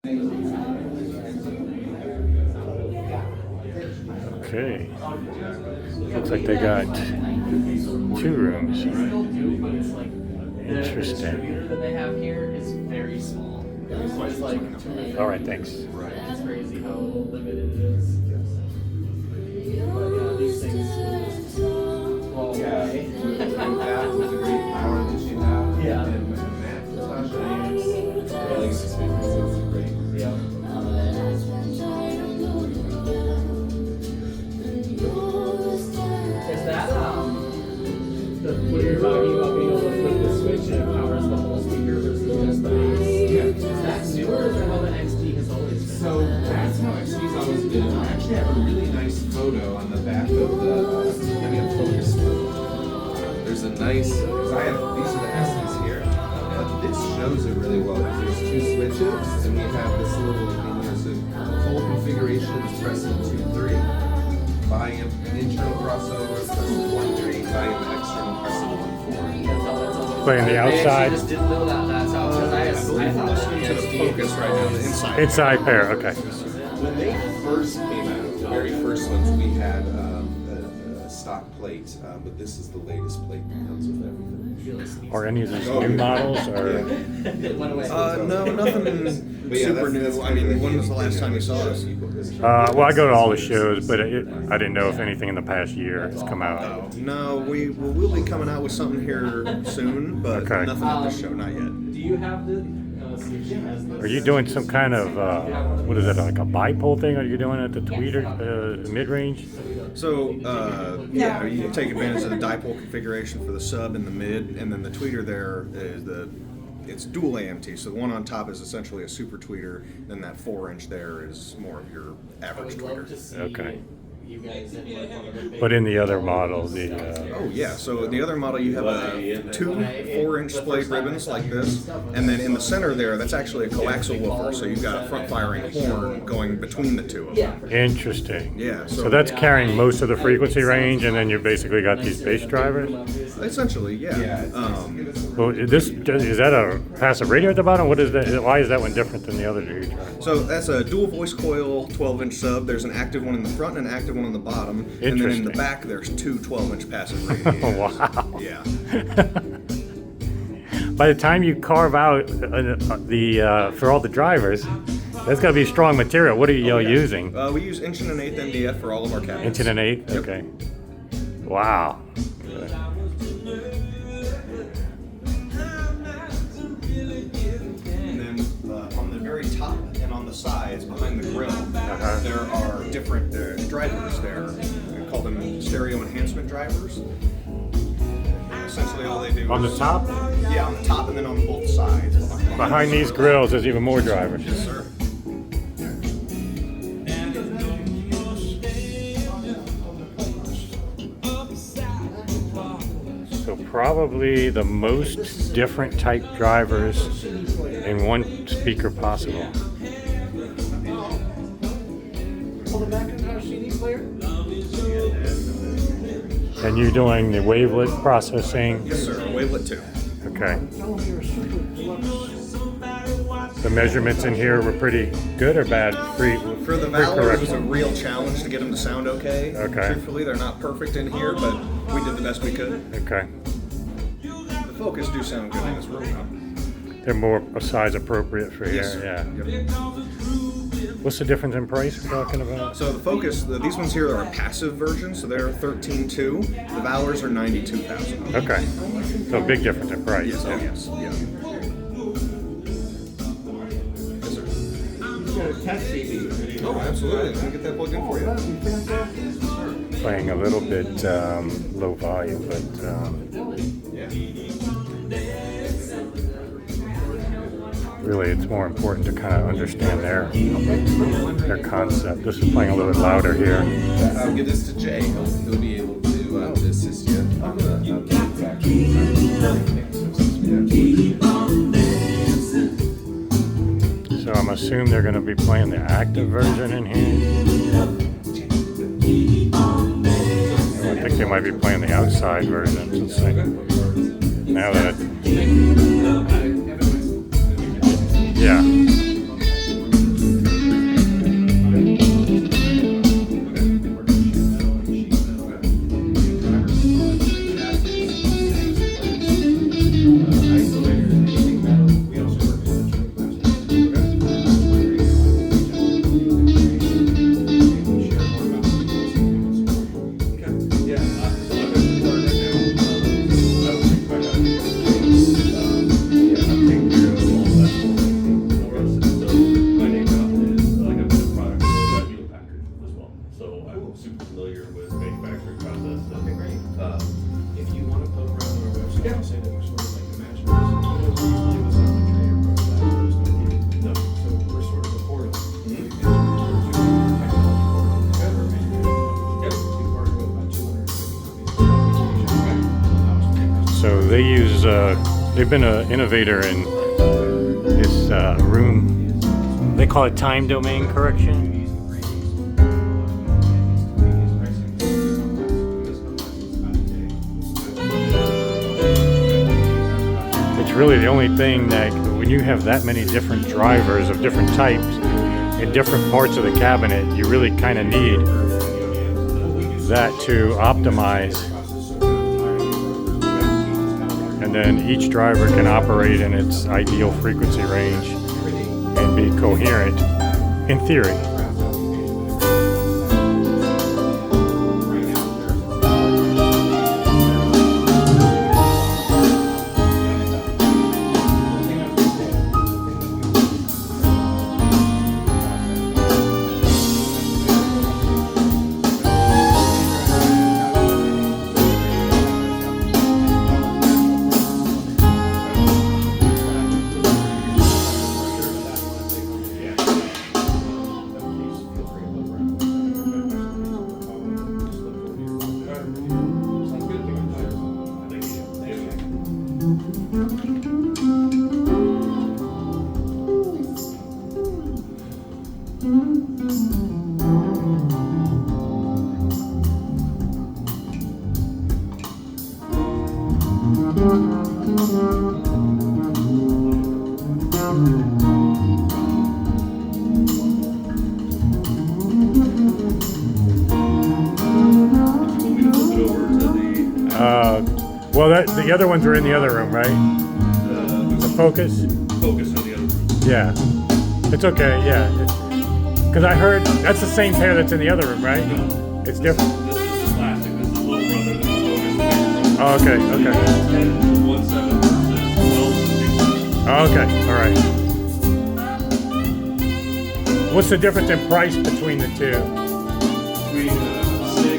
Okay. Looks like they got 2 rooms. Interesting. That they have here is very small. It's like All right, thanks. it's crazy how limited it is. But yeah, these things all way. That was a great power that you have. Yeah. And Macintosh really is great. Yeah. Is that the what you're talking about being able to flip the switch and it powers the whole speaker versus just the bass? Yeah. Is that newer or is that how the XT has always been? So that's how XT's always been. I actually have a really nice photo on the back of the focus. There's a nice, because I have, these are the S's here. This shows it really well because there's 2 switches and we have this little thing here. So full configuration is pressing 2, 3. Volume, internal crossover, pressing 1, 3. Volume, external, pressing 1, 4. Playing the outside. I just didn't know that. That's how, because I thought that To the focus right now, the inside. Inside pair, okay. When they first came out, the very first ones, we had a stock plate, but this is the latest plate that comes with everything. Or any of these new models, or it went away. No, nothing But yeah, super that's new. I mean, when was the last time you saw us? well, I go to all the shows, but I didn't know if anything in the past year has come out. Oh, no, we'll be coming out with something here soon, but Okay. nothing at this show, not yet. Do you have the Jim has this? Are you doing some kind of what is it, like a bipole thing? Are you doing it at the tweeter mid-range? So, yeah, you take advantage of the dipole configuration for the sub and the mid, and then the tweeter there is it's dual AMT. So the one on top is essentially a super tweeter, then that 4-inch there is more of your I average would love to tweeter. see Okay. you guys in like one of the big. But in the other model, the Oh yeah, so the other model you have 2 4-inch splayed ribbons like this, and then in the center there, that's actually a coaxial woofer, so you've got a front firing horn going between the 2 of them. interesting. Yeah, So that's carrying most of the frequency range, and then you basically got these bass drivers. essentially, yeah. Well, is that a passive radio at the bottom? What is that? Why is that one different than the other two? So that's a dual voice coil 12-inch sub. There's an active one in the front and an active one on the bottom, and then in the Interesting. back there's 2 12-inch passive radios. Oh, wow. Yeah. By the time you carve out the for all the drivers, that's got to be strong material. What are you using? We use 1 1/8 MDF for all of our cabinets. 1 1/8? Yep. Okay. Wow. And then on the very top and on the sides, behind the grill, there are different drivers there. We call them stereo enhancement drivers. And essentially all they do On the is... top? Yeah, on the top and then on both sides. Behind these grills, there's even more drivers. Yes, sir. So probably the most different type drivers in one speaker possible. Oh, the Macintosh CD player? And you're doing the wavelet processing. Yes, sir. Wavelet 2. Okay. The measurements in here were pretty good or bad? For the Valor, it was a real challenge to get them to sound okay. Okay. Truthfully, they're not perfect in here, but we did the best we could. Okay. The Focus do sound good in this room, They're more size appropriate for though. here. Yes, sir. Yeah. Yep. What's the difference in price we're talking about? So the Focus, these ones here are a passive version, so they're 13.2. The Valors are 92,000. Okay. So a big difference in price. Yes, oh yeah. yes, yeah. Yes, sir. You got a test CD. Oh, absolutely. Let me get that plugged in for you. That'd be fantastic. Playing a little bit low volume, but Yeah. really it's more important to kind of understand their concept. This is playing a little bit louder here. I'll give this to Jay. He'll be able to assist you on the factory. So I'm assuming they're going to be playing the active version in here. I think they might be playing the outside version. Let's see. Now that, yeah. they use, they've been an innovator in this room. They call it time domain correction. It's really the only thing that when you have that many different drivers of different types in different parts of the cabinet, you really kind of need that to optimize. And then each driver can operate in its ideal frequency range and be coherent in theory. Well, the other ones are in the other room, right? The Focus? Focus in the other room. Yeah. It's okay, yeah. Because I heard that's the same pair that's in the other room, right? It's different. This is the plastic. This is a little brother than the Focus. Oh, okay, okay. 10.17 versus 12. Oh, okay, all right. What's the difference in price between the two? Between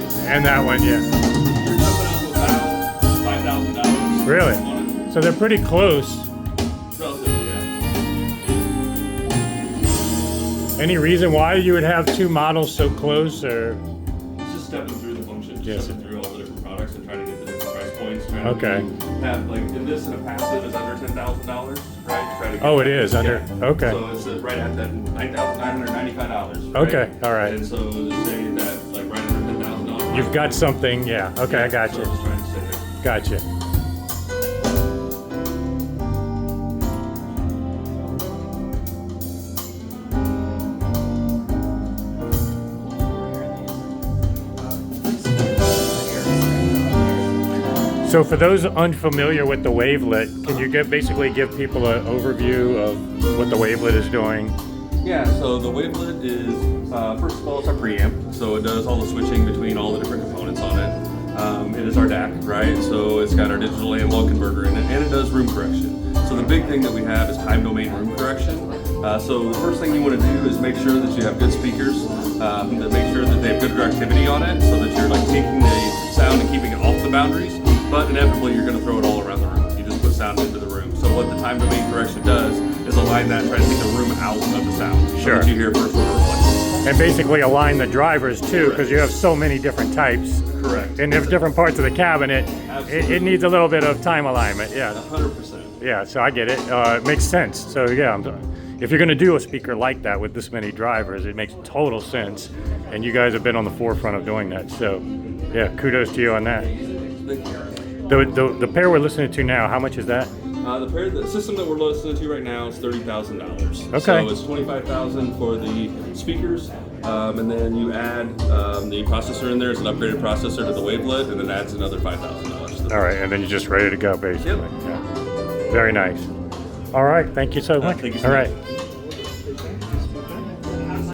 6 And that one, yeah. you're jumping up about $5,000. Really? On it. So they're pretty close. Relatively, yeah. Any reason why you would have two models so close, or? It's just stepping through the functions, Yes. stepping through all the different products and trying to get the different price points. Trying Okay. to have, like, in this and a passive is under $10,000, right? Try to get Oh, it that- is under, yeah. okay. So it's right at that $9,995. Right? Okay, all right. And so to say that, like, right under $10,000. You've got something, yeah, okay, I got So you. I was trying to say there. Gotcha. So for those unfamiliar with the Wavelet, can you basically give people an overview of what the Wavelet is doing? Yeah, so the Wavelet is, first of all, it's our preamp, so it does all the switching between all the different components on it. It is our DAC, right? So it's got our digital analog converter in it, and it does room correction. So the big thing that we have is time domain room correction. So the first thing you want to do is make sure that you have good speakers, that make sure that they have good directivity on it, so that you're like taking the sound and keeping it off the boundaries, but inevitably you're going to throw it all around the room. You just put sound into the room. So what the time domain correction does is align that, try to take the room out of the sound. Sure. So that you hear first order reflection. And basically align the drivers too, because you have so many different types. Correct. In different parts of the cabinet, it needs a little bit of time alignment, yeah. 100%. Yeah, so I get it. It makes sense. So yeah, if you're going to do a speaker like that with this many drivers, it makes total sense. And you guys have been on the forefront of doing that. So yeah, kudos to you on that. The pair we're listening to now, how much is that? The system that we're listening to right now is $30,000. Okay. So it's $25,000 for the speakers, and then you add the processor in there. It's an upgraded processor to the Wavelet, and then adds another $5,000. All right, and then you're just ready to go, basically. Yep. Yeah. Very nice. All right, thank you so much. Thank you so All much. right.